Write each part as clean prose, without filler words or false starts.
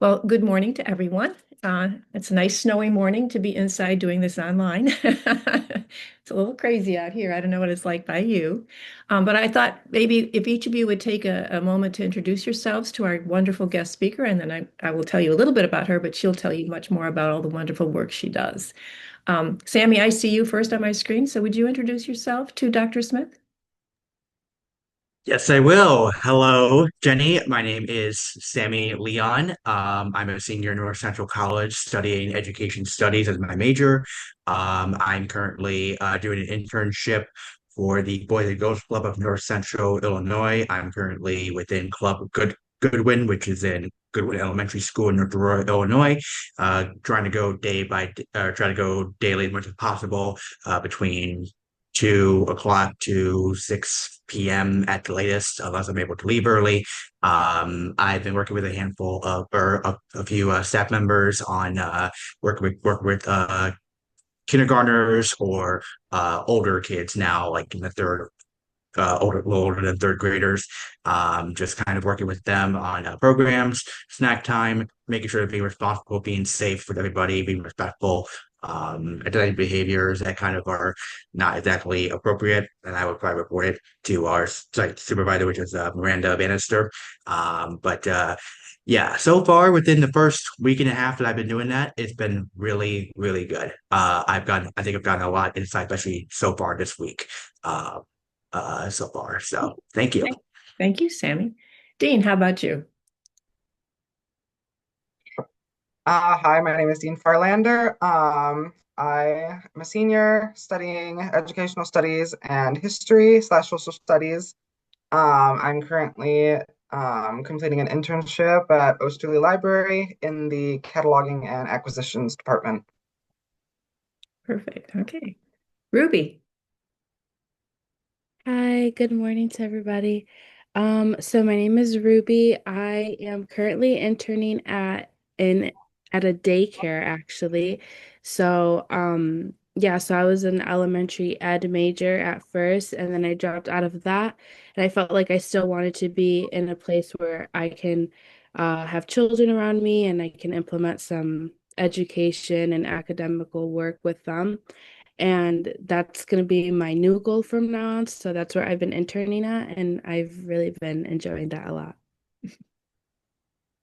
Well, good morning to everyone. It's a nice snowy morning to be inside doing this online. It's a little crazy out here. I don't know what it's like by you. But I thought maybe if each of you would take a moment to introduce yourselves to our wonderful guest speaker, and then I will tell you a little bit about her, but she'll tell you much more about all the wonderful work she does. Sammy, I see you first on my screen. So would you introduce yourself to Dr. Smith? Yes, I will. Hello, Jenny. My name is Sammy Leon. I'm a senior in North Central College studying education studies as my major. I'm currently doing an internship for the Boys and Girls Club of North Central Illinois. I'm currently within Club Goodwin, which is in Goodwin Elementary School in North Aurora, Illinois. Trying to go try to go daily as much as possible between 2 o'clock to 6 p.m. at the latest, unless I'm able to leave early. I've been working with a handful of or a few staff members on work with kindergartners or older kids now, like in the third little older than third graders. Just kind of working with them on programs, snack time, making sure they're being responsible, being safe with everybody, being respectful. Identity behaviors that kind of are not exactly appropriate, and I would probably report it to our site supervisor, which is Miranda Bannister. But yeah, so far within the first week and a half that I've been doing that, it's been really, really good. I think I've gotten a lot insight, especially so far this week. So far. So thank you. Thank thank you, Sammy. Dean, how about you? Hi, my name is Dean Farlander. I am a senior studying educational studies and history slash social studies. I'm currently completing an internship at Osterley Library in the cataloging and acquisitions department. Perfect. Okay. Ruby. Hi, good morning to everybody. So my name is Ruby. I am currently interning in at a daycare actually. So I was an elementary ed major at first and then I dropped out of that and I felt like I still wanted to be in a place where I can have children around me and I can implement some education and academical work with them. And that's going to be my new goal from now on. So that's where I've been interning at, and I've really been enjoying that a lot.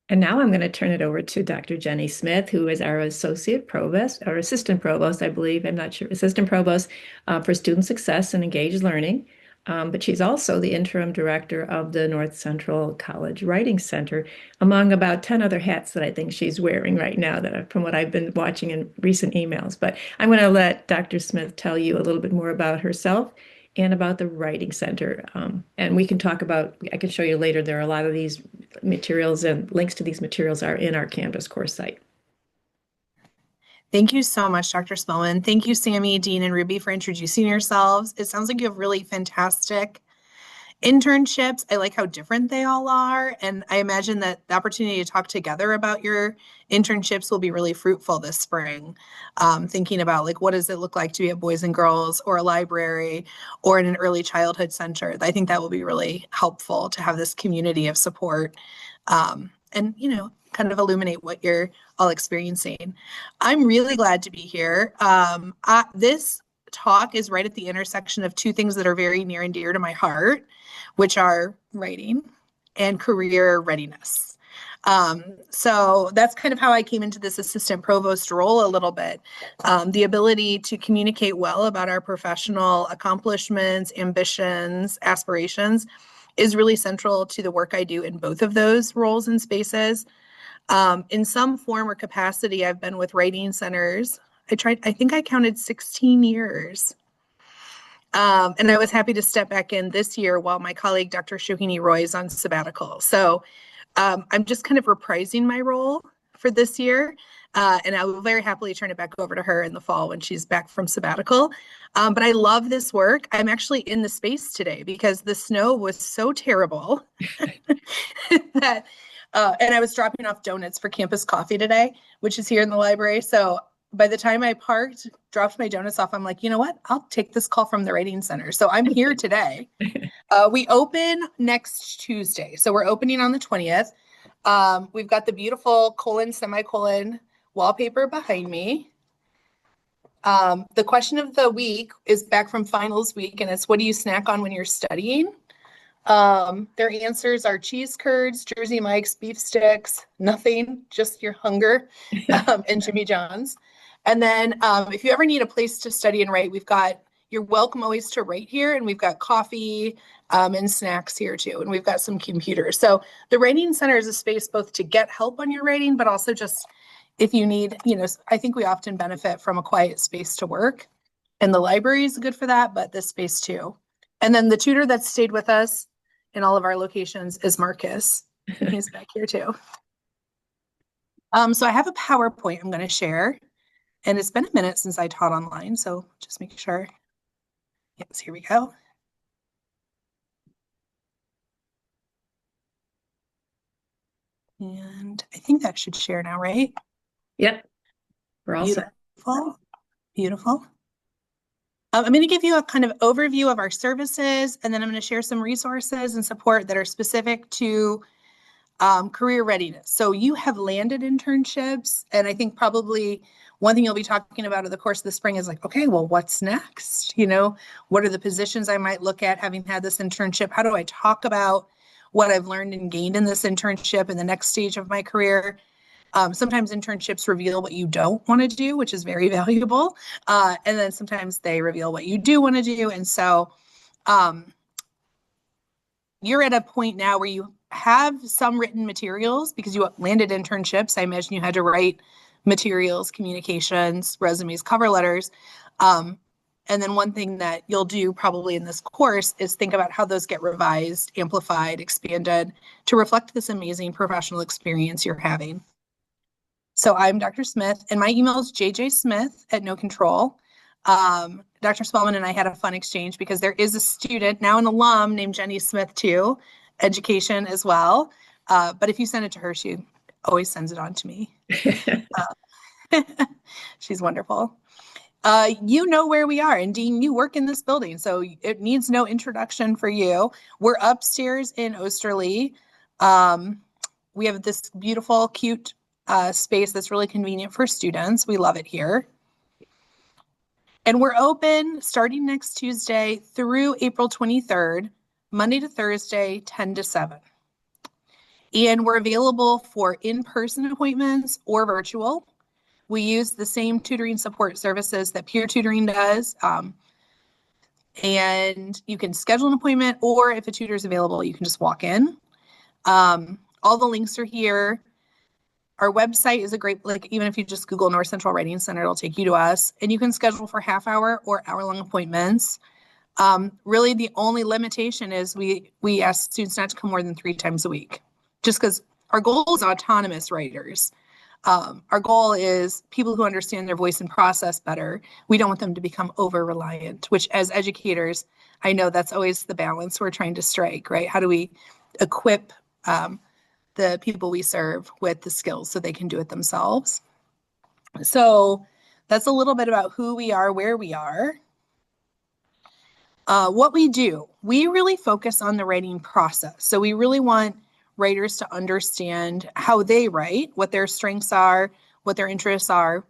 And now I'm going to turn it over to Dr. Jenny Smith, who is our associate provost, or assistant provost, I believe. I'm not sure, assistant provost for student success and engaged learning. But she's also the interim director of the North Central College Writing Center, among about 10 other hats that I think she's wearing right now, from what I've been watching in recent emails. But I'm going to let Dr. Smith tell you a little bit more about herself and about the Writing Center. And we can talk about, I can show you later, there are a lot of these materials and links to these materials are in our Canvas course site. Thank you so much, Dr. Spillman. Thank you, Sammy, Dean, and Ruby, for introducing yourselves. It sounds like you have really fantastic internships. I like how different they all are. And I imagine that the opportunity to talk together about your internships will be really fruitful this spring. Thinking about like, what does it look like to be at Boys and Girls or a library or in an early childhood center? I think that will be really helpful to have this community of support and kind of illuminate what you're all experiencing. I'm really glad to be here. This talk is right at the intersection of two things that are very near and dear to my heart, which are writing and career readiness. So that's kind of how I came into this assistant provost role a little bit. The ability to communicate well about our professional accomplishments, ambitions, aspirations is really central to the work I do in both of those roles and spaces. In some form or capacity, I've been with writing centers. I think I counted 16 years. And I was happy to step back in this year while my colleague, Dr. Shohini Roy, is on sabbatical. So I'm just kind of reprising my role for this year. And I will very happily turn it back over to her in the fall when she's back from sabbatical. But I love this work. I'm actually in the space today because the snow was so terrible that and I was dropping off donuts for campus coffee today, which is here in the library. So by the time I parked, dropped my donuts off, I'm like, you know what? I'll take this call from the writing center. So I'm here today. We open next Tuesday. So we're opening on the 20th. We've got the beautiful colon, semicolon wallpaper behind me. The question of the week is back from finals week, and it's what do you snack on when you're studying? Their answers are cheese curds, Jersey Mike's, beef sticks, nothing, just your hunger, and Jimmy John's. And then if you ever need a place to study and write, you're welcome always to write here, and we've got coffee and snacks here too, and we've got some computers. So the Writing Center is a space both to get help on your writing, but also just if you need, I think we often benefit from a quiet space to work, and the library is good for that, but this space too. And then the tutor that stayed with us in all of our locations is Marcus. He's back here too. So I have a PowerPoint I'm going to share, and it's been a minute since I taught online, so just make sure. Yes, here we go. And I think that should share now, right? Yep. We're all set. Beautiful. Beautiful. I'm going to give you a kind of overview of our services, and then I'm going to share some resources and support that are specific to career readiness. So you have landed internships, and I think probably one thing you'll be talking about over the course of the spring is like, okay, well, what's next? What are the positions I might look at having had this internship? How do I talk about what I've learned and gained in this internship in the next stage of my career? Sometimes internships reveal what you don't want to do, which is very valuable. And then sometimes they reveal what you do want to do. And so you're at a point now where you have some written materials because you landed internships. I imagine you had to write materials, communications, resumes, cover letters. And then one thing that you'll do probably in this course is think about how those get revised, amplified, expanded to reflect this amazing professional experience you're having. So I'm Dr. Smith, and my email is jjsmith@nocontrol. Dr. Spellman and I had a fun exchange because there is a student, now an alum, named Jenny Smith too, education as well. But if you send it to her, she always sends it on to me. She's wonderful. You know where we are, and Dean, you work in this building, so it needs no introduction for you. We're upstairs in Osterly. We have this beautiful, cute space that's really convenient for students. We love it here. And we're open starting next Tuesday through April 23rd, Monday to Thursday, 10 to 7. And we're available for in-person appointments or virtual. We use the same tutoring support services that peer tutoring does. And you can schedule an appointment, or if a tutor is available, you can just walk in. All the links are here. Our website is a great, even if you just Google North Central Writing Center, it'll take you to us. And you can schedule for half-hour or hour-long appointments. Really, the only limitation is we ask students not to come more than 3 times a week, just because our goal is autonomous writers. Our goal is people who understand their voice and process better. We don't want them to become over-reliant, which as educators, I know that's always the balance we're trying to strike, right? How do we equip the people we serve with the skills so they can do it themselves? So that's a little bit about who we are, where we are. What we do, we really focus on the writing process. So we really want writers to understand how they write, what their strengths are, what their interests are.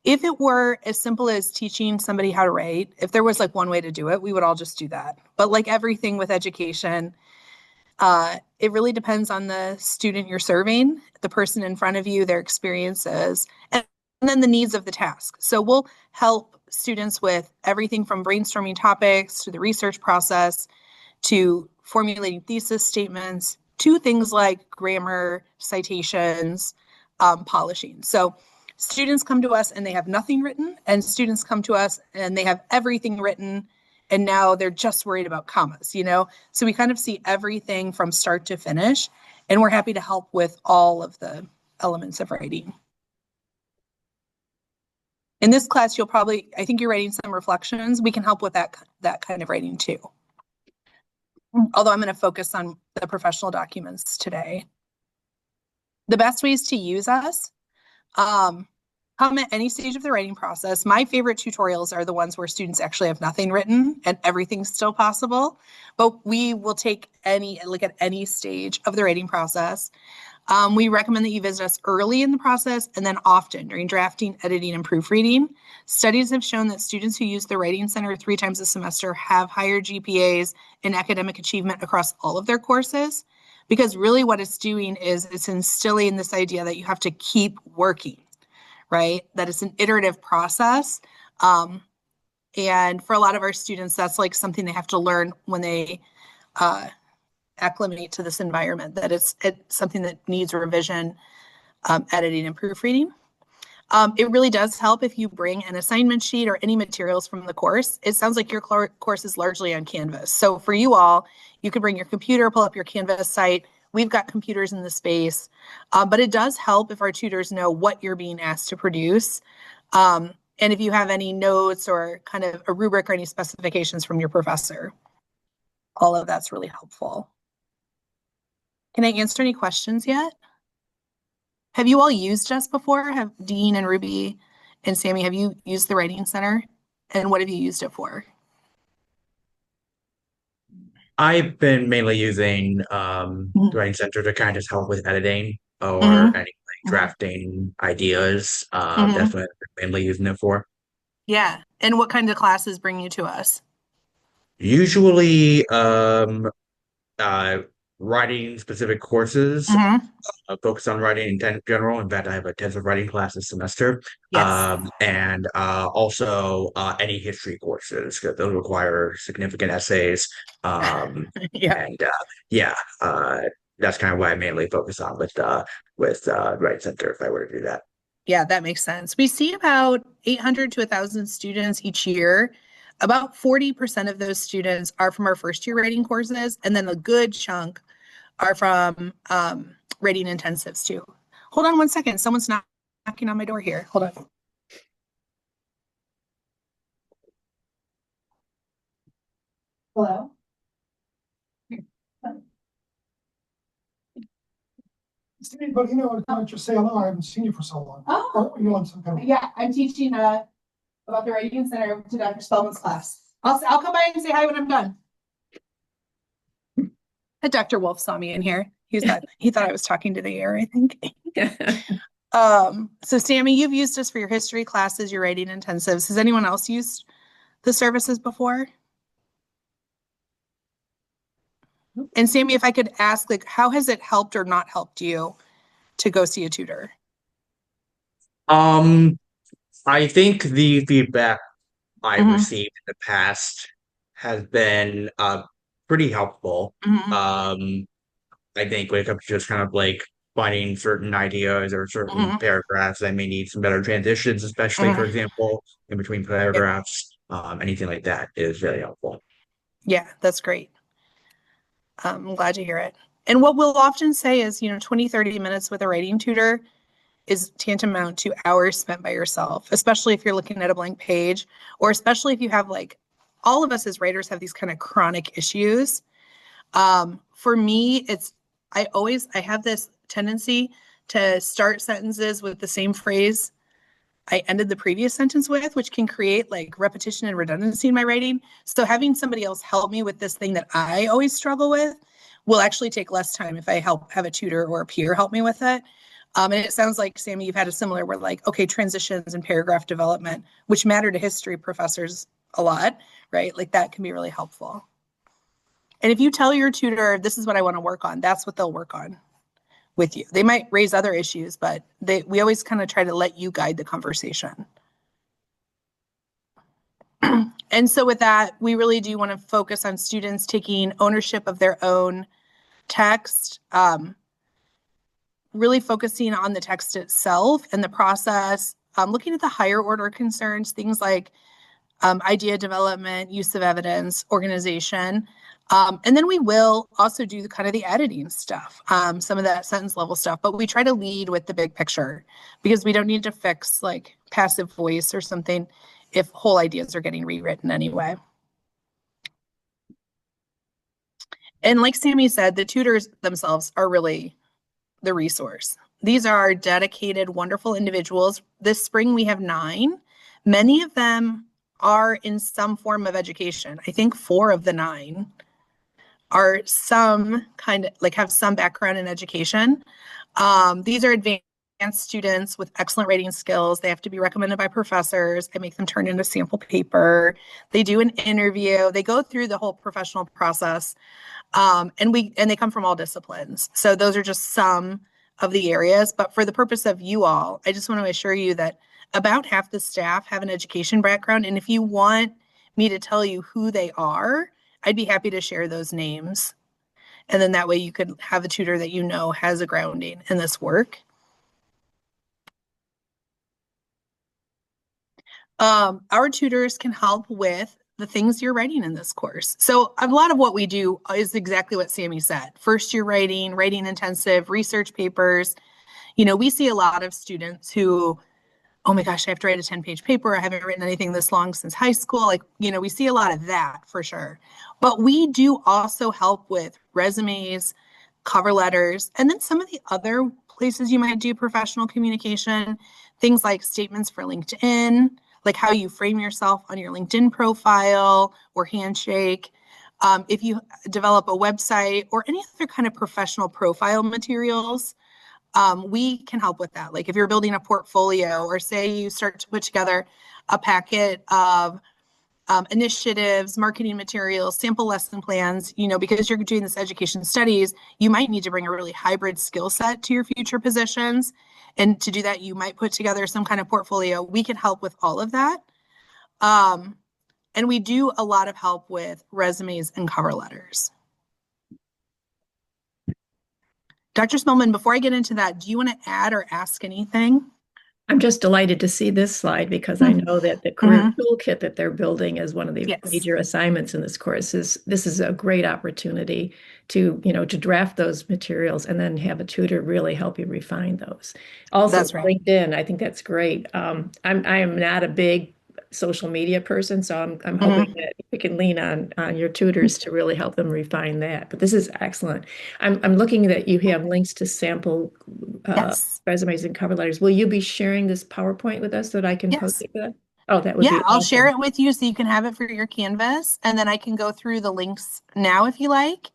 If it were as simple as teaching somebody how to write, if there was one way to do it, we would all just do that. But like everything with education, it really depends on the student you're serving, the person in front of you, their experiences, and then the needs of the task. So we'll help students with everything from brainstorming topics to the research process to formulating thesis statements to things like grammar, citations, polishing. So students come to us and they have nothing written, and students come to us and they have everything written, and now they're just worried about commas, So we kind of see everything from start to finish, and we're happy to help with all of the elements of writing. In this class, I think you're writing some reflections. We can help with that kind of writing too. Although I'm going to focus on the professional documents today. The best ways to use us, come at any stage of the writing process. My favorite tutorials are the ones where students actually have nothing written and everything's still possible, but we will take at any stage of the writing process. We recommend that you visit us early in the process and then often during drafting, editing, and proofreading. Studies have shown that students who use the Writing Center 3 times a semester have higher GPAs in academic achievement across all of their courses, because really what it's doing is it's instilling this idea that you have to keep working, right? That it's an iterative process. And for a lot of our students, that's like something they have to learn when they acclimate to this environment, that it's something that needs revision, editing, and proofreading. It really does help if you bring an assignment sheet or any materials from the course. It sounds like your course is largely on Canvas. So for you all, you could bring your computer, pull up your Canvas site. We've got computers in the space, but it does help if our tutors know what you're being asked to produce. And if you have any notes or kind of a rubric or any specifications from your professor, all of that's really helpful. Can I answer any questions yet? Have you all used us before? Have Dean and Ruby and Sammy, have you used the Writing Center? And what have you used it for? I've been mainly using the Writing Center to kind of just help with editing or Mhm. any drafting ideas. Mhm. That's what I've been mainly using it for. Yeah. And what kind of classes bring you to us? Usually, uh, writing specific courses, Mhm. focus on writing in general. In fact, I have a intensive writing class this semester. Yes. And also any history courses, because those require significant essays. Um, Yeah. and yeah, that's kind of what I mainly focus on with Writing Center if I were to do that. Yeah, that makes sense. We see about 800 to 1,000 students each year. About 40% of those students are from our first year writing courses, and then a good chunk are from writing intensives too. Hold on one second. Someone's knocking on my door here. Hold on. Hello? Does anybody know about your say hello? I haven't seen you for so long. Oh, Or you want some kind of yeah, I'm teaching about the Writing Center to Dr. Spellman's class. I'll come by and say hi when I'm done. Dr. Wolf saw me in here. He thought I was talking to the air, I think. So Sammy, you've used us for your history classes, your writing intensives. Has anyone else used the services before? And Sammy, if I could ask, like, how has it helped or not helped you to go see a tutor? Um, I think the feedback I've Mhm. received in the past has been pretty helpful. Mhm. I think when it comes to just kind of like finding certain ideas or certain Mhm. paragraphs that may need some better transitions, especially for Mhm. example, in between paragraphs, anything like that is very helpful. Yeah, that's great. I'm glad to hear it. And what we'll often say is, 20, 30 minutes with a writing tutor is tantamount to hours spent by yourself, especially if you're looking at a blank page, or especially if you have like, all of us as writers have these kind of chronic issues. For me, I have this tendency to start sentences with the same phrase I ended the previous sentence with, which can create like repetition and redundancy in my writing. So having somebody else help me with this thing that I always struggle with will actually take less time if I have a tutor or a peer help me with it. And it sounds like, Sammy, you've had a similar where like, okay, transitions and paragraph development, which matter to history professors a lot, right? Like that can be really helpful. And if you tell your tutor, this is what I want to work on, that's what they'll work on with you. They might raise other issues, but we always kind of try to let you guide the conversation. And so with that, we really do want to focus on students taking ownership of their own text, really focusing on the text itself and the process, looking at the higher order concerns, things like idea development, use of evidence, organization. And then we will also do kind of the editing stuff, some of that sentence level stuff, but we try to lead with the big picture because we don't need to fix like passive voice or something if whole ideas are getting rewritten anyway. And like Sammy said, the tutors themselves are really the resource. These are dedicated, wonderful individuals. This spring we have 9. Many of them are in some form of education. I think 4 of the 9 are some kind of like have some background in education. These are advanced students with excellent writing skills. They have to be recommended by professors. I make them turn in a sample paper. They do an interview. They go through the whole professional process. And they come from all disciplines. So those are just some of the areas. But for the purpose of you all, I just want to assure you that about half the staff have an education background. And if you want me to tell you who they are, I'd be happy to share those names. And then that way you could have a tutor that you know has a grounding in this work. Our tutors can help with the things you're writing in this course. So a lot of what we do is exactly what Sammy said. First year writing, writing intensive, research papers. We see a lot of students who, oh my gosh, I have to write a 10-page paper. I haven't written anything this long since high school. We see a lot of that for sure. But we do also help with resumes, cover letters, and then some of the other places you might do professional communication, things like statements for LinkedIn, like how you frame yourself on your LinkedIn profile or handshake. If you develop a website or any other kind of professional profile materials, we can help with that. Like if you're building a portfolio, or say you start to put together a packet of initiatives, marketing materials, sample lesson plans, because you're doing this education studies, you might need to bring a really hybrid skill set to your future positions. And to do that, you might put together some kind of portfolio. We can help with all of that. And we do a lot of help with resumes and cover letters. Dr. Smellman, before I get into that, do you want to add or ask anything? I'm just delighted to see this slide because I know that the career toolkit that they're building as one of the major assignments in this course this is a great opportunity to draft those materials and then have a tutor really help you refine those. Also, That's right. LinkedIn, I think that's great. I am not a big social media person, so I'm hoping that we can lean on your tutors to really help them refine that. But this is excellent. I'm looking that you have links to sample resumes and cover letters. Will you be sharing this PowerPoint with us so that I can post it for that? Oh, that would be I'll awesome. share it with you so you can have it for your Canvas, and then I can go through the links now if you like.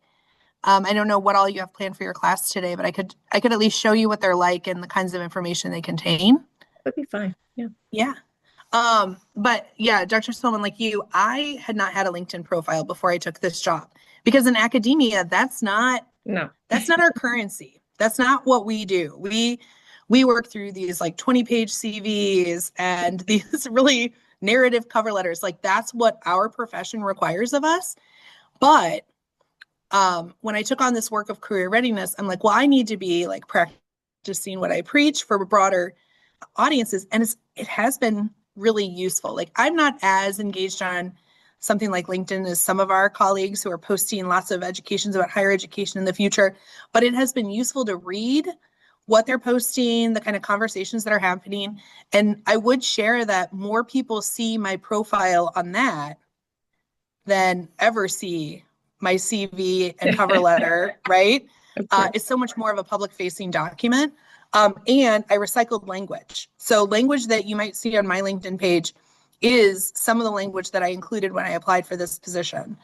I don't know what all you have planned for your class today, but I could at least show you what they're like and the kinds of information they contain. That'd be fine. Yeah. Yeah. But yeah, Dr. Spillman, like you, I had not had a LinkedIn profile before I took this job, because in academia, that's not our currency. That's not what we do. We work through these like 20-page CVs and these really narrative cover letters. Like that's what our profession requires of us. But when I took on this work of career readiness, I'm like, well, I need to be like practicing what I preach for broader audiences. And it has been really useful. Like I'm not as engaged on something like LinkedIn as some of our colleagues who are posting lots of educations about higher education in the future, but it has been useful to read what they're posting, the kind of conversations that are happening. And I would share that more people see my profile on that than ever see my CV and cover letter, right? It's so much more of a public facing document. And I recycled language. So language that you might see on my LinkedIn page is some of the language that I included when I applied for this position.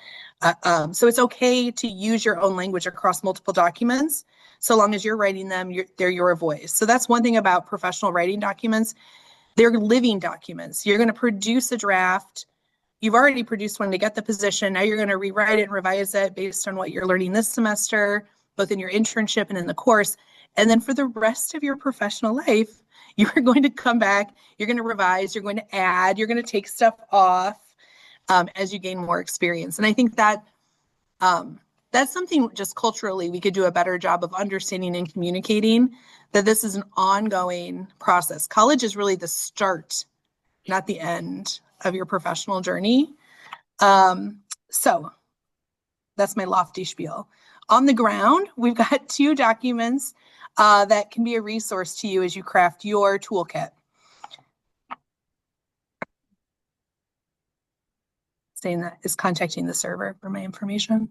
So it's okay to use your own language across multiple documents, so long as you're writing them, they're your voice. So that's one thing about professional writing documents. They're living documents. You're going to produce a draft. You've already produced one to get the position. Now you're going to rewrite it and revise it based on what you're learning this semester, both in your internship and in the course. And then for the rest of your professional life, you're going to come back, you're going to revise, you're going to add, you're going to take stuff off as you gain more experience. And I think that that's something just culturally we could do a better job of understanding and communicating, that this is an ongoing process. College is really the start, not the end of your professional journey. So that's my lofty spiel. On the ground, we've got 2 documents that can be a resource to you as you craft your toolkit. Saying that is contacting the server for my information.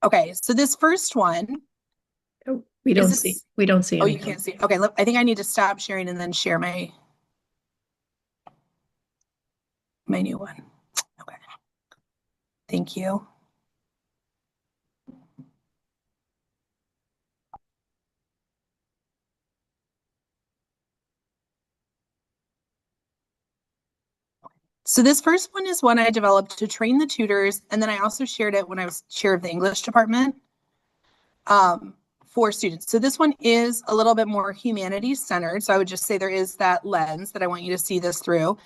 Okay, so this first one. Oh, we don't see anything. Oh, you can't see. Okay, look, I think I need to stop sharing and then share my new one. Okay. Thank you. So this first one is one I developed to train the tutors, and then I also shared it when I was chair of the English department for students. So this one is a little bit more humanities centered. So I would just say there is that lens that I want you to see this through.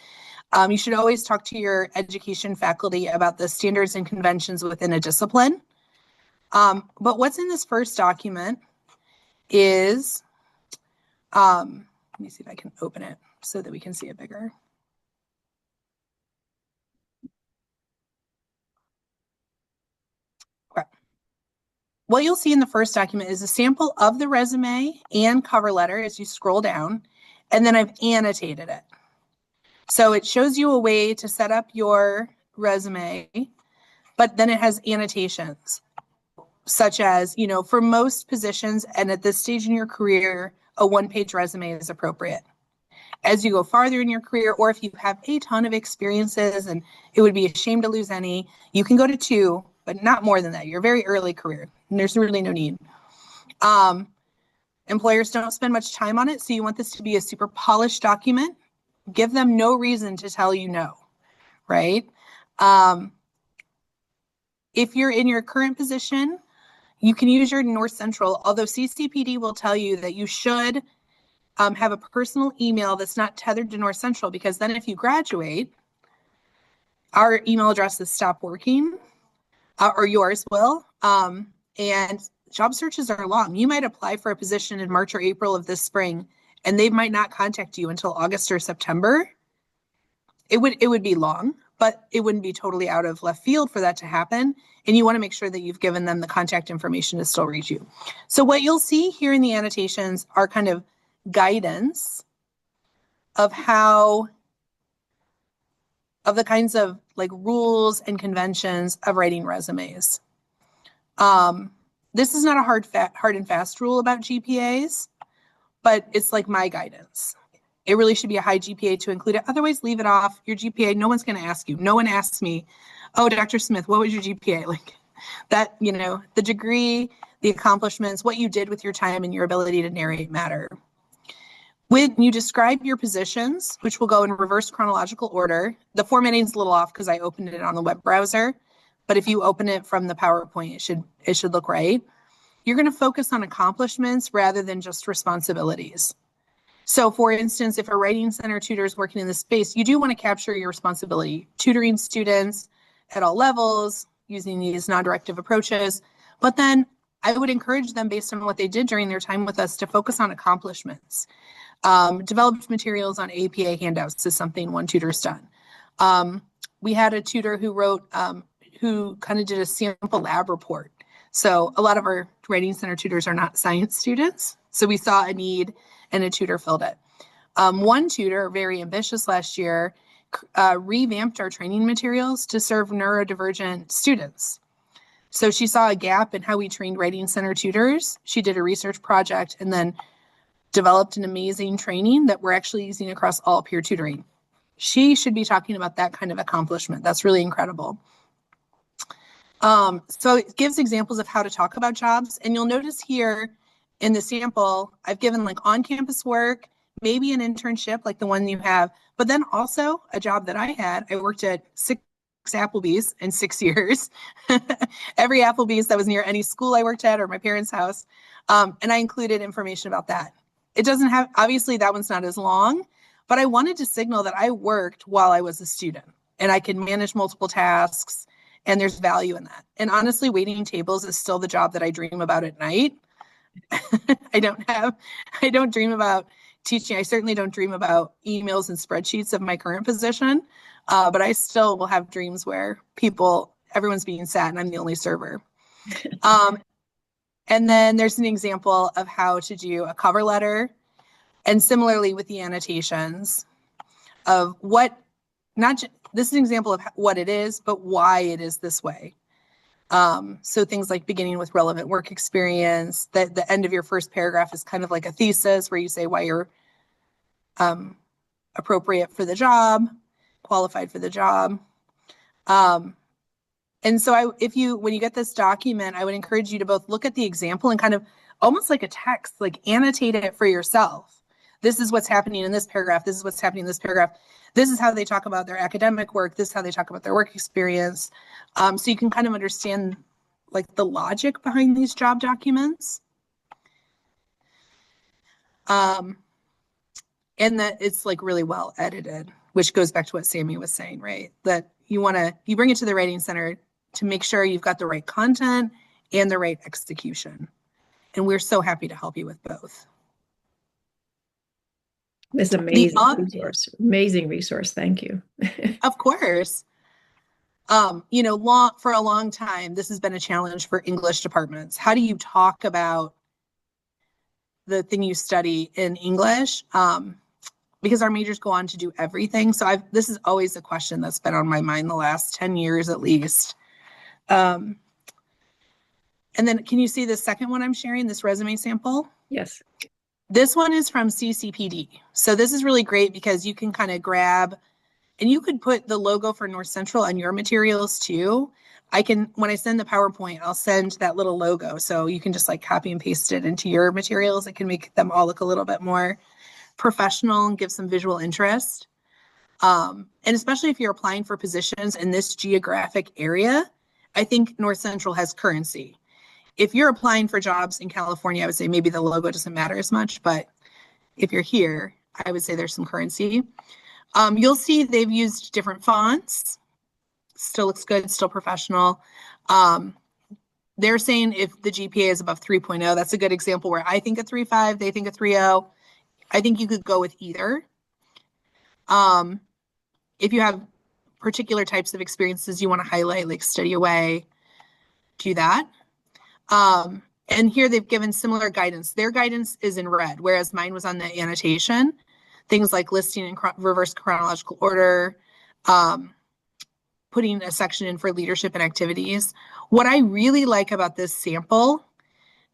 You should always talk to your education faculty about the standards and conventions within a discipline. But what's in this first document is, let me see if I can open it so that we can see it bigger. Okay. What you'll see in the first document is a sample of the resume and cover letter as you scroll down, and then I've annotated it. So it shows you a way to set up your resume, but then it has annotations, such as, you know, for most positions and at this stage in your career, a one-page resume is appropriate. As you go farther in your career, or if you have a ton of experiences and it would be a shame to lose any, you can go to 2, but not more than that. You're very early career, and there's really no need. Employers don't spend much time on it, so you want this to be a super polished document. Give them no reason to tell you no, right? If you're in your current position, you can use your North Central, although CCPD will tell you that you should have a personal email that's not tethered to North Central, because then if you graduate, our email addresses stop working, or yours will, and job searches are long. You might apply for a position in March or April of this spring, and they might not contact you until August or September. It would be long, but it wouldn't be totally out of left field for that to happen. And you want to make sure that you've given them the contact information to still reach you. So what you'll see here in the annotations are kind of guidance of the kinds of like rules and conventions of writing resumes. This is not a hard and fast rule about GPAs, but it's like my guidance. It really should be a high GPA to include it. Otherwise, leave it off. Your GPA, no one's going to ask you. No one asks me, oh, Dr. Smith, what was your GPA? Like that, you know, the degree, the accomplishments, what you did with your time and your ability to narrate matter. When you describe your positions, which will go in reverse chronological order, the formatting's a little off because I opened it on the web browser, but if you open it from the PowerPoint, it should look right. You're going to focus on accomplishments rather than just responsibilities. So for instance, if a writing center tutor is working in this space, you do want to capture your responsibility, tutoring students at all levels, using these non-directive approaches. But then I would encourage them, based on what they did during their time with us, to focus on accomplishments. Developed materials on APA handouts is something one tutor's done. We had a tutor who wrote, who kind of did a sample lab report. So a lot of our writing center tutors are not science students. So we saw a need and a tutor filled it. One tutor, very ambitious last year, revamped our training materials to serve neurodivergent students. So she saw a gap in how we trained writing center tutors. She did a research project and then developed an amazing training that we're actually using across all peer tutoring. She should be talking about that kind of accomplishment. That's really incredible. So it gives examples of how to talk about jobs. And you'll notice here in the sample, I've given like on-campus work, maybe an internship like the one you have, but then also a job that I had. I worked at 6 Applebee's in 6 years. Every Applebee's that was near any school I worked at or my parents' house. And I included information about that. It doesn't have, obviously that one's not as long, but I wanted to signal that I worked while I was a student and I could manage multiple tasks and there's value in that. And honestly, waiting tables is still the job that I dream about at night. I don't dream about teaching. I certainly don't dream about emails and spreadsheets of my current position, but I still will have dreams where everyone's being sat and I'm the only server. And then there's an example of how to do a cover letter. And similarly with the annotations of this is an example of what it is, but why it is this way. So things like beginning with relevant work experience, that the end of your first paragraph is kind of like a thesis where you say why you're appropriate for the job, qualified for the job. And so when you get this document, I would encourage you to both look at the example and kind of almost like a text, like annotate it for yourself this is what's happening in this paragraph. This is what's happening in this paragraph. This is how they talk about their academic work. This is how they talk about their work experience. So you can kind of understand like the logic behind these job documents. And that it's like really well edited, which goes back to what Sammy was saying, right? That you bring it to the Writing Center to make sure you've got the right content and the right execution. And we're so happy to help you with both. This amazing resource. Amazing resource. Thank you. Of course. For a long time, this has been a challenge for English departments. How do you talk about the thing you study in English? Because our majors go on to do everything. So this is always a question that's been on my mind the last 10 years at least. And then can you see the second one I'm sharing, this resume sample? Yes. This one is from CCPD. So this is really great because you can kind of grab, and you could put the logo for North Central on your materials too. When I send the PowerPoint, I'll send that little logo. So you can just like copy and paste it into your materials. It can make them all look a little bit more professional and give some visual interest. And especially if you're applying for positions in this geographic area, I think North Central has currency. If you're applying for jobs in California, I would say maybe the logo doesn't matter as much, but if you're here, I would say there's some currency. You'll see they've used different fonts. Still looks good, still professional. They're saying if the GPA is above 3.0, that's a good example where I think a 3.5, they think a 3.0. I think you could go with either. If you have particular types of experiences you want to highlight, like study away, do that. And here they've given similar guidance. Their guidance is in red, whereas mine was on the annotation. Things like listing in reverse chronological order, putting a section in for leadership and activities. What I really like about this sample,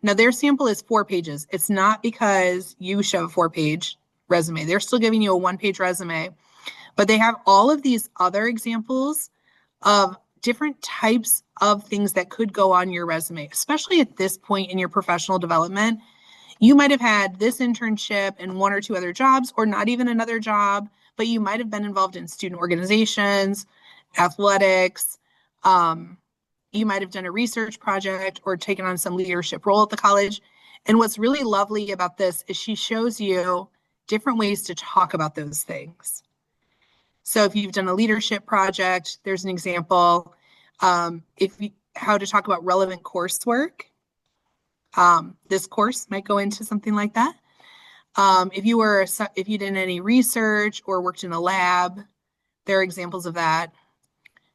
now their sample is 4 pages. It's not because you show a 4-page resume. They're still giving you a 1-page resume, but they have all of these other examples of different types of things that could go on your resume, especially at this point in your professional development. You might have had this internship and 1 or 2 other jobs, or not even another job, but you might have been involved in student organizations, athletics. You might have done a research project or taken on some leadership role at the college. And what's really lovely about this is she shows you different ways to talk about those things. So if you've done a leadership project, there's an example. How to talk about relevant coursework. This course might go into something like that. If you did any research or worked in a lab, there are examples of that.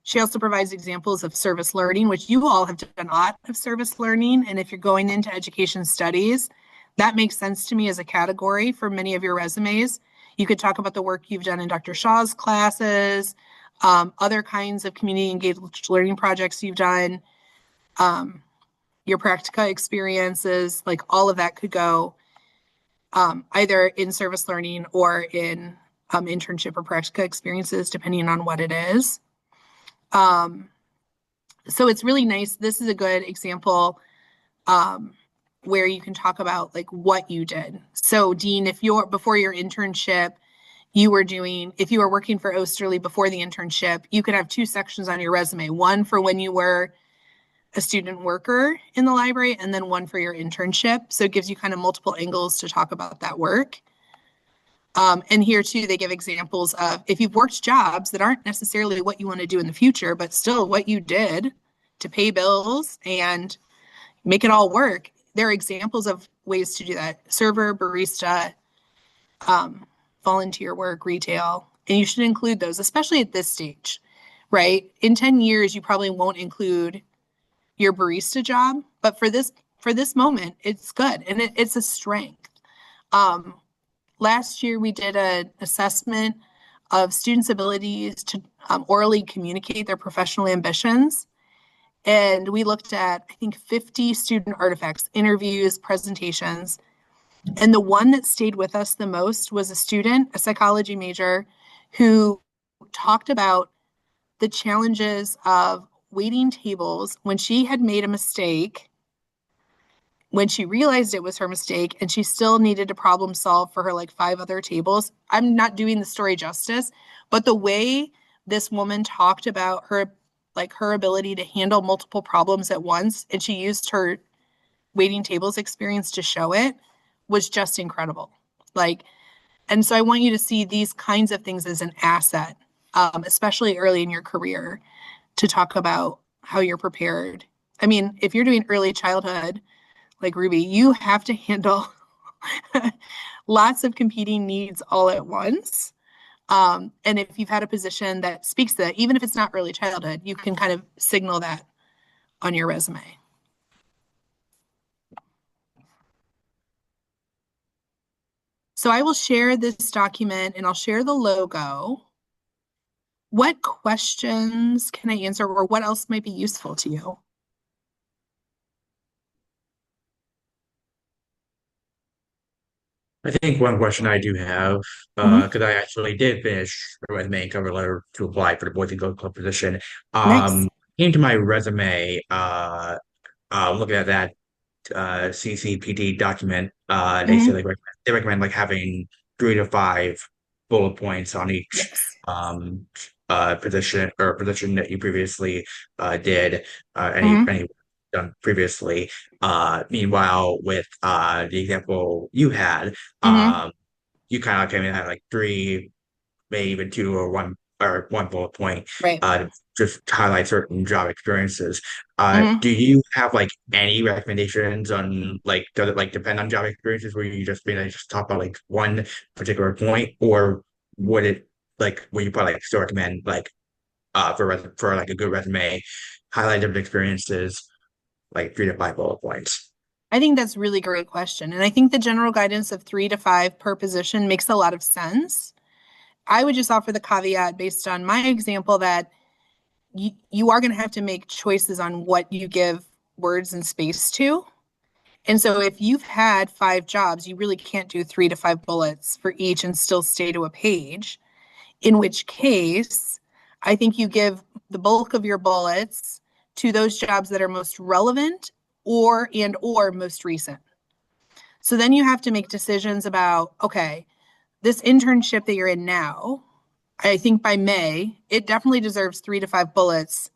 She also provides examples of service learning, which you all have done a lot of service learning. And if you're going into education studies, that makes sense to me as a category for many of your resumes. You could talk about the work you've done in Dr. Shaw's classes, other kinds of community engaged learning projects you've done, your practica experiences, like all of that could go either in service learning or in internship or practica experiences, depending on what it is. So it's really nice. This is a good example where you can talk about like what you did. So Dean, before your internship, if you were working for Osterly before the internship, you could have 2 sections on your resume, one for when you were a student worker in the library, and then one for your internship. So it gives you kind of multiple angles to talk about that work. And here too, they give examples of if you've worked jobs that aren't necessarily what you want to do in the future, but still what you did to pay bills and make it all work. There are examples of ways to do that. Server, barista, volunteer work, retail, and you should include those, especially at this stage, right? In 10 years, you probably won't include your barista job, but for this moment, it's good. And it's a strength. Last year, we did an assessment of students' abilities to orally communicate their professional ambitions. And we looked at, I think, 50 student artifacts, interviews, presentations. And the one that stayed with us the most was a student, a psychology major, who talked about the challenges of waiting tables when she had made a mistake when she realized it was her mistake and she still needed to problem solve for her like 5 other tables, I'm not doing the story justice, but the way this woman talked about her ability to handle multiple problems at once, and she used her waiting tables experience to show it, was just incredible. Like, and so I want you to see these kinds of things as an asset, especially early in your career, to talk about how you're prepared. I mean, if you're doing early childhood, like Ruby, you have to handle lots of competing needs all at once. And if you've had a position that speaks to that, even if it's not early childhood, you can kind of signal that on your resume. So I will share this document and I'll share the logo. What questions can I answer, or what else might be useful to you? I think one question I do have, because I actually did finish a resume and cover letter to apply for the Boys and Girls Club position. Nice. Into my resume, looking at that CCPD document, they say Mhm. like they recommend like having 3 to 5 bullet points on each Yes. position that you previously did, Mhm. any done previously. Meanwhile, with the example you had, Mhm. um, you kind of came in at like three, maybe even two or one bullet point, Right. uh, just to highlight certain job experiences. Mhm. Do you have like any recommendations on like does it like depend on job experiences where you just just talk about like one particular point, or would it like would you probably like still recommend like for like a good resume, highlight different experiences, like 3 to 5 bullet points? I think that's a really great question. And I think the general guidance of 3 to 5 per position makes a lot of sense. I would just offer the caveat based on my example that you are going to have to make choices on what you give words and space to. And so if you've had 5 jobs, you really can't do 3 to 5 bullets for each and still stay to a page, in which case I think you give the bulk of your bullets to those jobs that are most relevant or most recent. So then you have to make decisions about, okay, this internship that you're in now, I think by May, it definitely deserves 3 to 5 bullets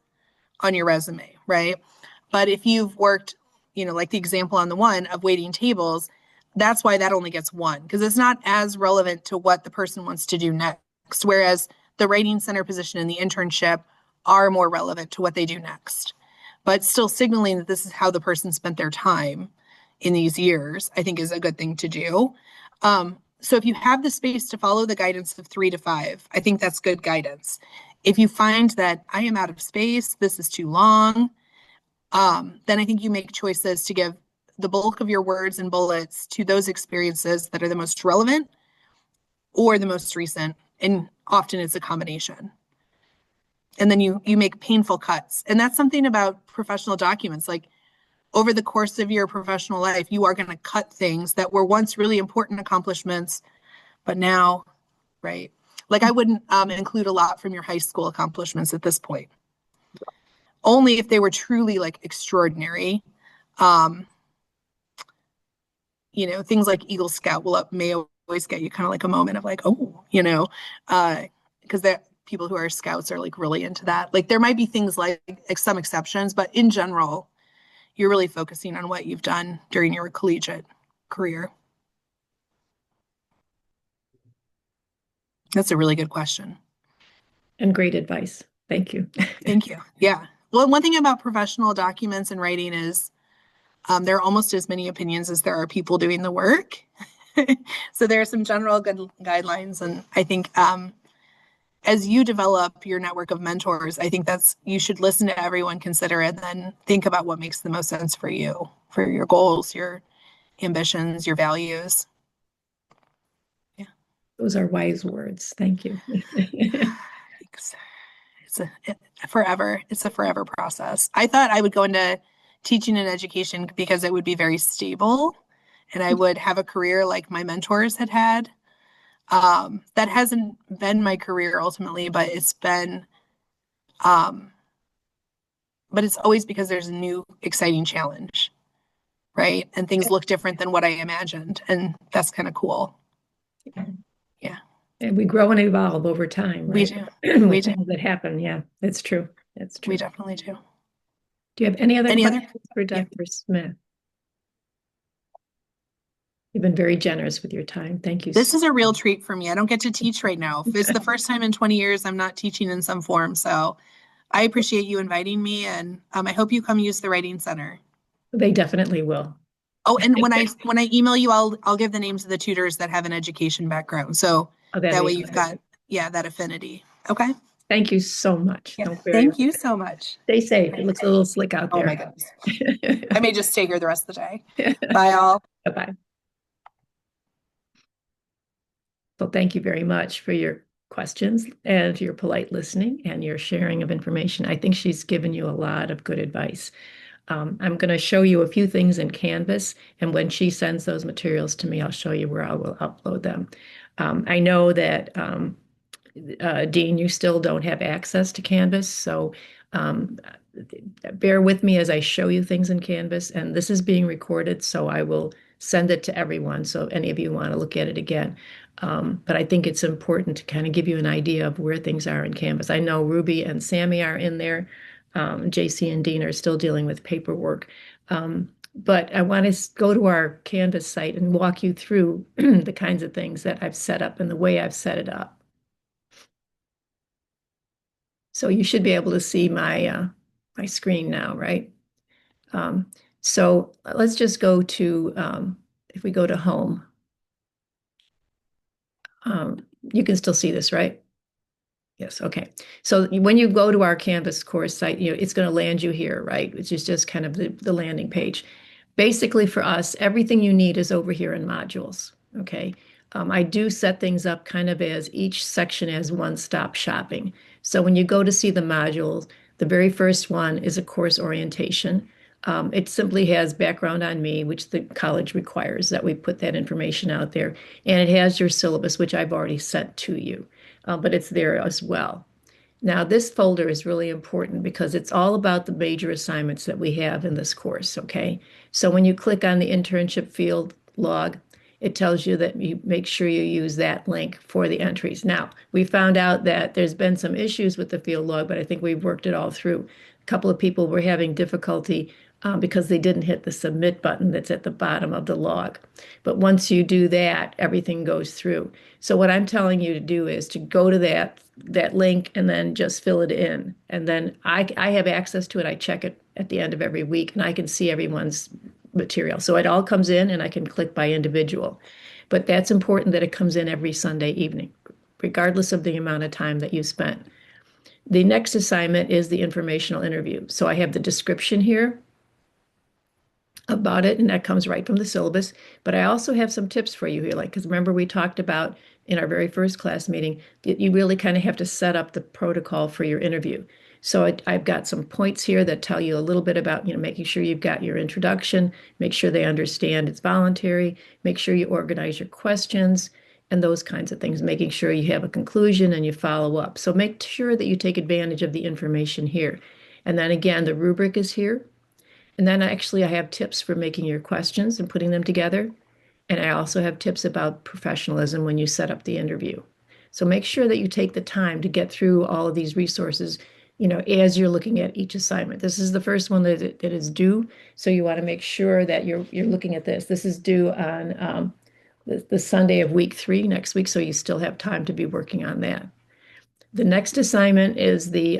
on your resume, right? But if you've worked, like the example on the one of waiting tables, that's why that only gets one, because it's not as relevant to what the person wants to do next. Whereas the writing center position and the internship are more relevant to what they do next. But still signaling that this is how the person spent their time in these years, I think is a good thing to do. So if you have the space to follow the guidance of 3 to 5, I think that's good guidance. If you find that I am out of space, this is too long, then I think you make choices to give the bulk of your words and bullets to those experiences that are the most relevant or the most recent. And often it's a combination. And then you make painful cuts. And that's something about professional documents. Like over the course of your professional life, you are going to cut things that were once really important accomplishments, but now, right? Like I wouldn't include a lot from your high school accomplishments at this point, only if they were truly like extraordinary. Um, things like Eagle Scout may always get you kind of like a moment of like, oh, because that people who are scouts are like really into that. Like there might be things like some exceptions, but in general, you're really focusing on what you've done during your collegiate career. That's a really good question. And great advice. Thank you. Thank you. Yeah. Well, one thing about professional documents and writing is there are almost as many opinions as there are people doing the work. So there are some general good guidelines. And I think as you develop your network of mentors, I think you should listen to everyone, consider it, then think about what makes the most sense for you, for your goals, your ambitions, your values. Yeah. Those are wise words. Thank you. It's a forever process. I thought I would go into teaching and education because it would be very stable and I would have a career like my mentors had had. That hasn't been my career ultimately, but but it's always because there's a new exciting challenge. right? And things look different than what I imagined. And that's kind of cool. Yeah. And we grow and evolve over time, We right? do. We With do. things that happen. Yeah, that's true. That's We true. definitely do. Do you have any other Any other? questions for Yeah. Dr. Smith? You've been very generous with your time. Thank you. This is a real treat for me. I don't get to teach right now. It's the first time in 20 years I'm not teaching in some form. So I appreciate you inviting me, and I hope you come use the Writing Center. They definitely will. Oh, and when I email you, I'll give the names of the tutors that have an education background. So Oh, that way be you've got, yeah, that affinity. Okay. Thank you so much. Yeah. No, very Thank much. you so much. Stay safe. It looks a little slick out Oh there. my goodness. I may just stay here the rest of the day. Bye all. Bye-bye. So thank you very much for your questions and your polite listening and your sharing of information. I think she's given you a lot of good advice. I'm going to show you a few things in Canvas, and when she sends those materials to me, I'll show you where I will upload them. I know that Dean, you still don't have access to Canvas, so um, bear with me as I show you things in Canvas. And this is being recorded, so I will send it to everyone. So if any of you want to look at it again. But I think it's important to kind of give you an idea of where things are in Canvas. I know Ruby and Sammy are in there. JC and Dean are still dealing with paperwork. But I want to go to our Canvas site and walk you through the kinds of things that I've set up and the way I've set it up. So you should be able to see my screen now, right? So let's just go to, if we go to home, you can still see this, right? Yes, okay. So when you go to our Canvas course site, it's going to land you here, right? Which is just kind of the landing page. Basically for us, everything you need is over here in modules, okay? I do set things up kind of as each section as one-stop shopping. So when you go to see the modules, the very first one is a course orientation. It simply has background on me, which the college requires that we put that information out there. And it has your syllabus, which I've already sent to you, but it's there as well. Now, this folder is really important because it's all about the major assignments that we have in this course, okay? So when you click on the internship field log, it tells you that you make sure you use that link for the entries. Now, we found out that there's been some issues with the field log, but I think we've worked it all through. A couple of people were having difficulty because they didn't hit the submit button that's at the bottom of the log. But once you do that, everything goes through. So what I'm telling you to do is to go to that link and then just fill it in. And then I have access to it. I check it at the end of every week and I can see everyone's material. So it all comes in and I can click by individual. But that's important that it comes in every Sunday evening, regardless of the amount of time that you spent. The next assignment is the informational interview. So I have the description here about it, and that comes right from the syllabus. But I also have some tips for you here, like, because remember we talked about in our very first class meeting that you really kind of have to set up the protocol for your interview. So I've got some points here that tell you a little bit about, making sure you've got your introduction, make sure they understand it's voluntary, make sure you organize your questions, and those kinds of things, making sure you have a conclusion and you follow up. So make sure that you take advantage of the information here. And then again, the rubric is here. And then actually I have tips for making your questions and putting them together. And I also have tips about professionalism when you set up the interview. So make sure that you take the time to get through all of these resources, as you're looking at each assignment. This is the first one that is due. So you want to make sure that you're looking at this. This is due on the Sunday of week 3 next week. So you still have time to be working on that. The next assignment is the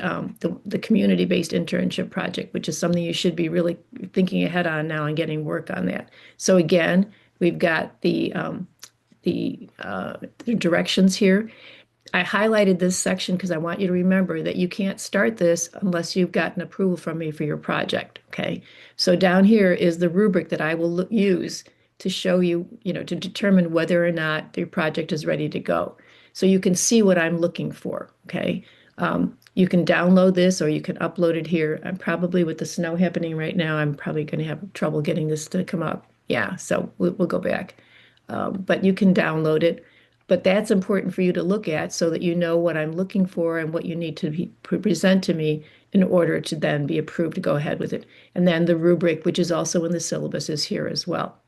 community-based internship project, which is something you should be really thinking ahead on now and getting work on that. So again, we've got the directions here. I highlighted this section because I want you to remember that you can't start this unless you've gotten approval from me for your project, okay? So down here is the rubric that I will use to show you, to determine whether or not your project is ready to go. So you can see what I'm looking for, okay? You can download this or you can upload it here. I'm probably, with the snow happening right now, I'm probably going to have trouble getting this to come up. Yeah, so we'll go back. But you can download it. But that's important for you to look at so that you know what I'm looking for and what you need to present to me in order to then be approved to go ahead with it. And then the rubric, which is also in the syllabus, is here as well.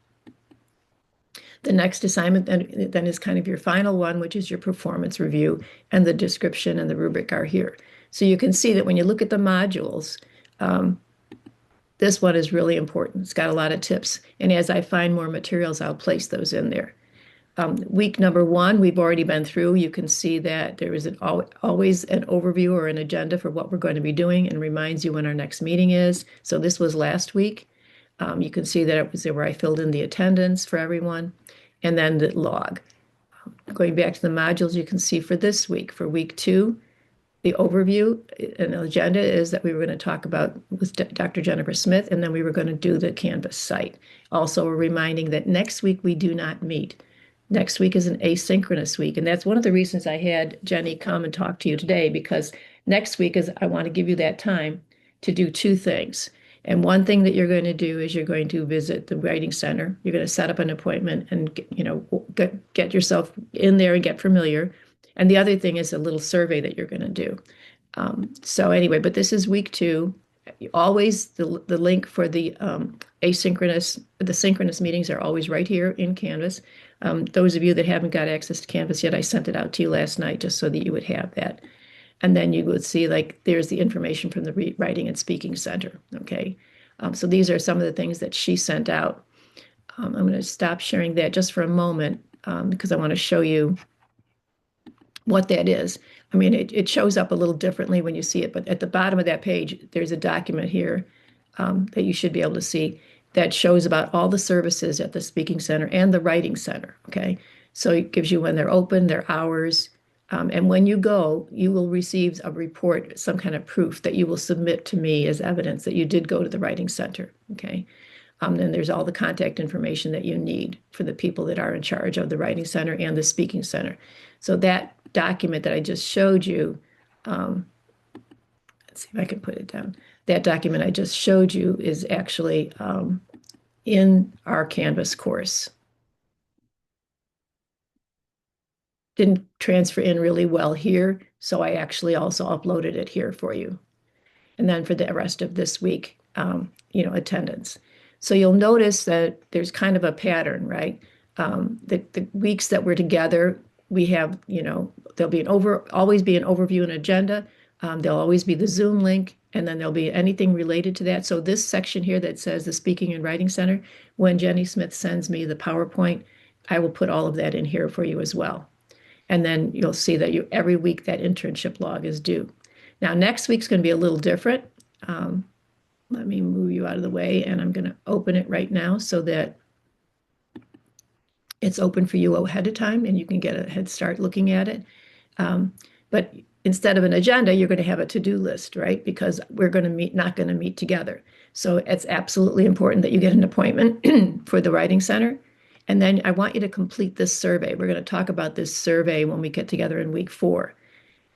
The next assignment then is kind of your final one, which is your performance review, and the description and the rubric are here. So you can see that when you look at the modules, this one is really important. It's got a lot of tips. And as I find more materials, I'll place those in there. Week number 1, we've already been through. You can see that there is always an overview or an agenda for what we're going to be doing and reminds you when our next meeting is. So this was last week. You can see that it was there where I filled in the attendance for everyone and then the log. Going back to the modules, you can see for this week, for week 2, the overview and the agenda is that we were going to talk about with Dr. Jennifer Smith, and then we were going to do the Canvas site. Also, we're reminding that next week we do not meet. Next week is an asynchronous week, and that's one of the reasons I had Jenny come and talk to you today, because next week is I want to give you that time to do 2 things. And one thing that you're going to do is you're going to visit the Writing Center. You're going to set up an appointment and get yourself in there and get familiar. And the other thing is a little survey that you're going to do. So anyway, but this is week 2. Always the link for the synchronous meetings are always right here in Canvas. Those of you that haven't got access to Canvas yet, I sent it out to you last night just so that you would have that. And then you would see like there's the information from the Writing and Speaking Center. Okay. So these are some of the things that she sent out. I'm going to stop sharing that just for a moment because I want to show you what that is. I mean, it shows up a little differently when you see it, but at the bottom of that page, there's a document here that you should be able to see that shows about all the services at the Speaking Center and the Writing Center, okay? So it gives you when they're open, their hours, and when you go, you will receive a report, some kind of proof that you will submit to me as evidence that you did go to the Writing Center, okay? Then there's all the contact information that you need for the people that are in charge of the Writing Center and the Speaking Center. So that document that I just showed you, let's see if I can put it down. That document I just showed you is actually in our Canvas course. Didn't transfer in really well here, so I actually also uploaded it here for you. And then for the rest of this week, attendance. So you'll notice that there's kind of a pattern, right? The weeks that we're together, we have, there'll be always be an overview and agenda. There'll always be the Zoom link, and then there'll be anything related to that. So this section here that says the Speaking and Writing Center, when Jenny Smith sends me the PowerPoint, I will put all of that in here for you as well. And then you'll see that every week that internship log is due. Now, next week's going to be a little different. Let me move you out of the way, and I'm going to open it right now so that it's open for you ahead of time and you can get a head start looking at it. But instead of an agenda, you're going to have a to-do list, right? Because we're going to not going to meet together. So it's absolutely important that you get an appointment for the Writing Center. And then I want you to complete this survey. We're going to talk about this survey when we get together in week 4.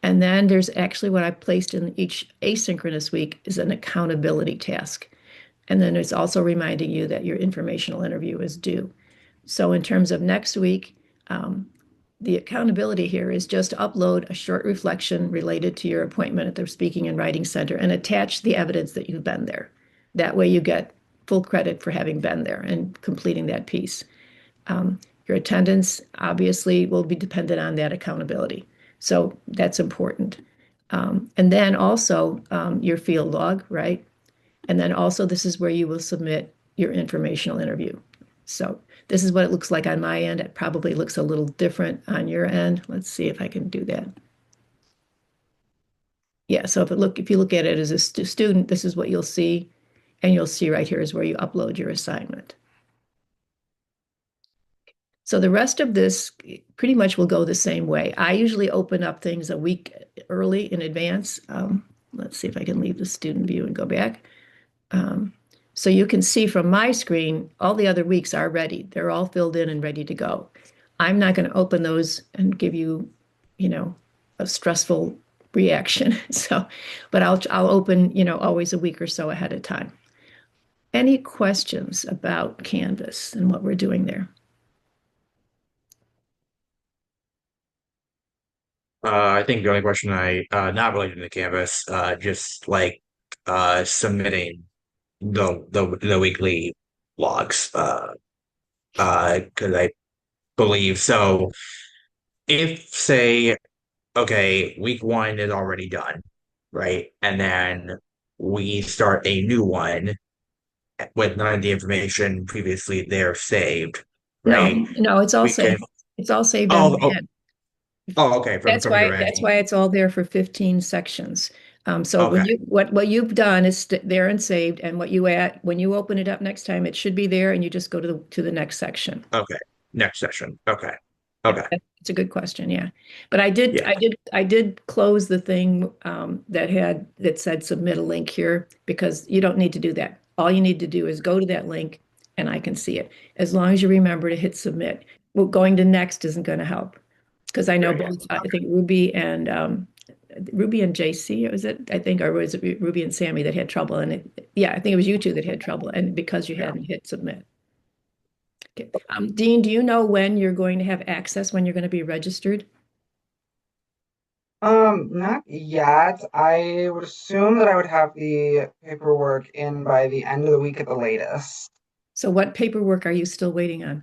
And then there's actually what I placed in each asynchronous week is an accountability task. And then it's also reminding you that your informational interview is due. So in terms of next week, the accountability here is just upload a short reflection related to your appointment at the Speaking and Writing Center and attach the evidence that you've been there. That way you get full credit for having been there and completing that piece. Your attendance obviously will be dependent on that accountability. So that's important. And then also your field log, right? And then also this is where you will submit your informational interview. So this is what it looks like on my end. It probably looks a little different on your end. Let's see if I can do that. Yeah, so if you look at it as a student, this is what you'll see. And you'll see right here is where you upload your assignment. So the rest of this pretty much will go the same way. I usually open up things a week early in advance. Let's see if I can leave the student view and go back. So you can see from my screen, all the other weeks are ready. They're all filled in and ready to go. I'm not going to open those and give you, a stressful reaction. But I'll open, always a week or so ahead of time. Any questions about Canvas and what we're doing there? I think the only question not related to the Canvas, just like submitting the weekly logs. Because I believe so. If say, okay, week one is already done, right? And then we start a new one with none of the information previously there saved, No, right? no, it's all We can, saved. It's all saved on oh, oh, demand. oh, okay, from your end. That's why it's all there for 15 sections. So when Okay, you what you've done is there and saved, and what you add when you open it up next time, it should be there, and you just go to the next section. okay. Next session. Okay, Yeah, okay. that's a good question. Yeah, but Yeah, I did close the thing that said submit a link here because you don't need to do that. All you need to do is go to that link, and I can see it. As long as you remember to hit submit. Well, going to next isn't going to help because I know right. both. I think Ruby and JC, was it? I think, or was it Ruby and Sammy that had trouble? And yeah, I think it was you two that had trouble, and because you Yeah. hadn't hit submit. Okay. Dean, do you know when you're going to have access, when you're going to be registered? Not yet. I would assume that I would have the paperwork in by the end of the week at the latest. So what paperwork are you still waiting on?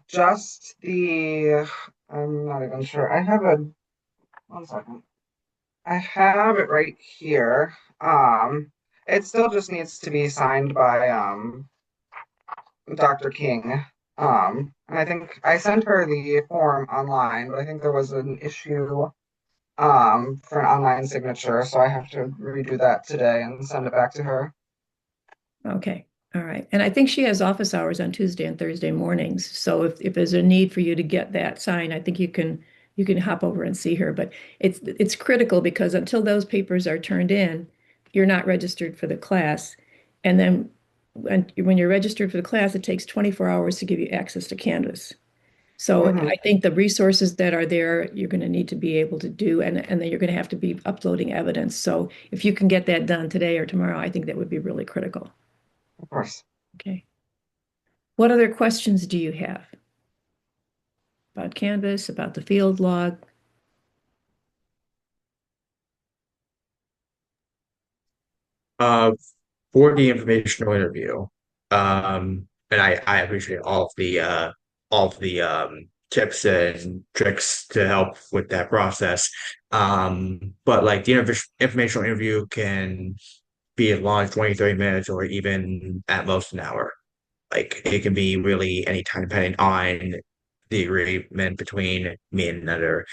Just I'm not even sure. One second. I have it right here. It still just needs to be signed by, Dr. King. And I think I sent her the form online, but I think there was an issue, for an online signature, so I have to redo that today and send it back to her. Okay. All right. And I think she has office hours on Tuesday and Thursday mornings. So if there's a need for you to get that signed, I think you can hop over and see her. But it's critical because until those papers are turned in, you're not registered for the class. And then when you're registered for the class, it takes 24 hours to give you access to Canvas. So Hmm. I think the resources that are there, you're going to need to be able to do, and then you're going to have to be uploading evidence. So if you can get that done today or tomorrow, I think that would be really critical. Of course. Okay. What other questions do you have about Canvas, about the field log? Uh, for the informational interview, and I appreciate all of the tips and tricks to help with that process. But like the informational interview can be as long as 20, 30 minutes or even at most an hour. Like it can be really any time depending on the agreement between me and another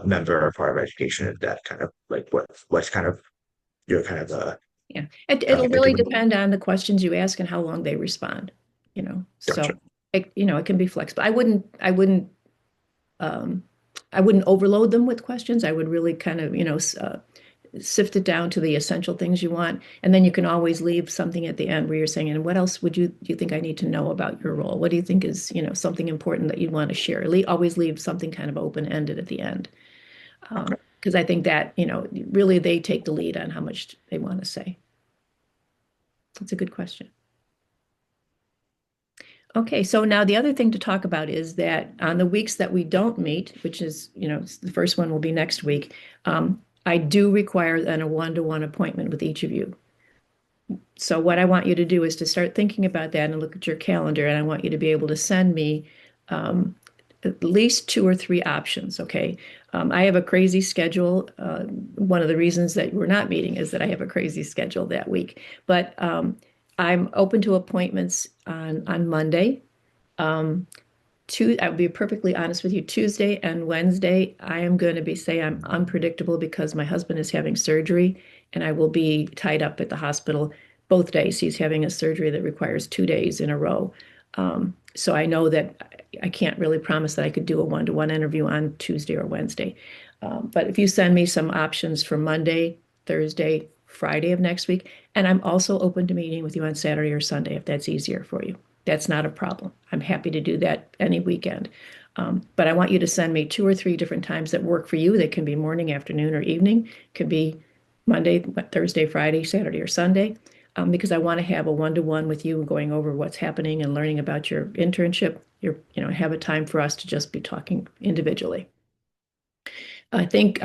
member or part of education. That kind of like what's kind of your kind of Yeah, it'll really doing. depend on the questions you ask and how long they respond, Gotcha. So it can be flexible. Um, I wouldn't overload them with questions. I would really kind of, sift it down to the essential things you want, and then you can always leave something at the end where you're saying, and what else do you think I need to know about your role? What do you think is, something important that you want to share? Always leave something kind of open-ended at the end. Okay. Because I think that, really they take the lead on how much they want to say. That's a good question. Okay, so now the other thing to talk about is that on the weeks that we don't meet, which is, the first one will be next week, I do require then a one-to-one appointment with each of you. So what I want you to do is to start thinking about that and look at your calendar, and I want you to be able to send me um, at least two or three options, okay? I have a crazy schedule. One of the reasons that we're not meeting is that I have a crazy schedule that week. But I'm open to appointments on Monday. I'll be perfectly honest with you, Tuesday and Wednesday, I am going to say I'm unpredictable because my husband is having surgery and I will be tied up at the hospital both days. He's having a surgery that requires 2 days in a row. So I know that I can't really promise that I could do a one-to-one interview on Tuesday or Wednesday. But if you send me some options for Monday, Thursday, Friday of next week, and I'm also open to meeting with you on Saturday or Sunday if that's easier for you. That's not a problem. I'm happy to do that any weekend. But I want you to send me two or three different times that work for you. They can be morning, afternoon, or evening. Could be Monday, Thursday, Friday, Saturday, or Sunday, because I want to have a one-to-one with you going over what's happening and learning about your internship. Have a time for us to just be talking individually. I think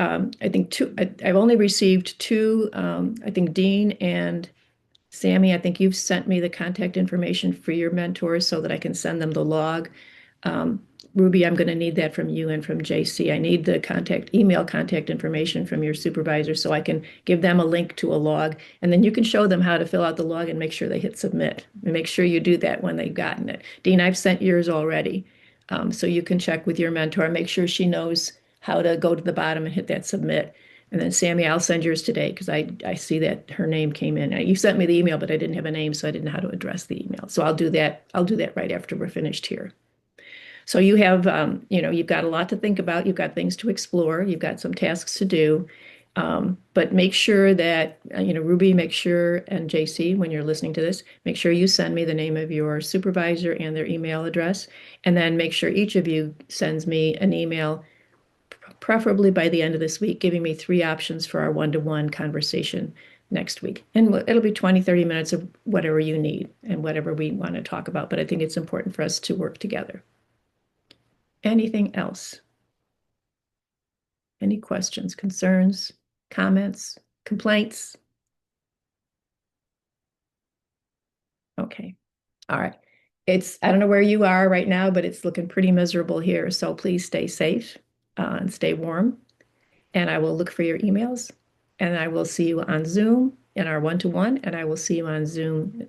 two. I've only received two. I think Dean and Sammy. I think you've sent me the contact information for your mentors so that I can send them the log. Um, Ruby, I'm going to need that from you and from JC. I need the email contact information from your supervisor so I can give them a link to a log, and then you can show them how to fill out the log and make sure they hit submit. And make sure you do that when they've gotten it. Dean, I've sent yours already, so you can check with your mentor, make sure she knows how to go to the bottom and hit that submit. And then Sammy, I'll send yours today because I see that her name came in. You sent me the email, but I didn't have a name, so I didn't know how to address the email. So I'll do that. I'll do that right after we're finished here. So you have, you've got a lot to think about. You've got things to explore. You've got some tasks to do. But make sure that, Ruby, make sure, and JC, when you're listening to this, make sure you send me the name of your supervisor and their email address. And then make sure each of you sends me an email, preferably by the end of this week, giving me 3 options for our one-to-one conversation next week. And it'll be 20, 30 minutes of whatever you need and whatever we want to talk about. But I think it's important for us to work together. Anything else? Any questions, concerns, comments, complaints? Okay. All right. I don't know where you are right now, but it's looking pretty miserable here. So please stay safe and stay warm. And I will look for your emails. And I will see you on Zoom in our one-to-one. And I will see you on Zoom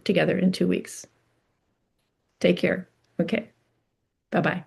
together in 2 weeks. Take care. Okay. Bye-bye.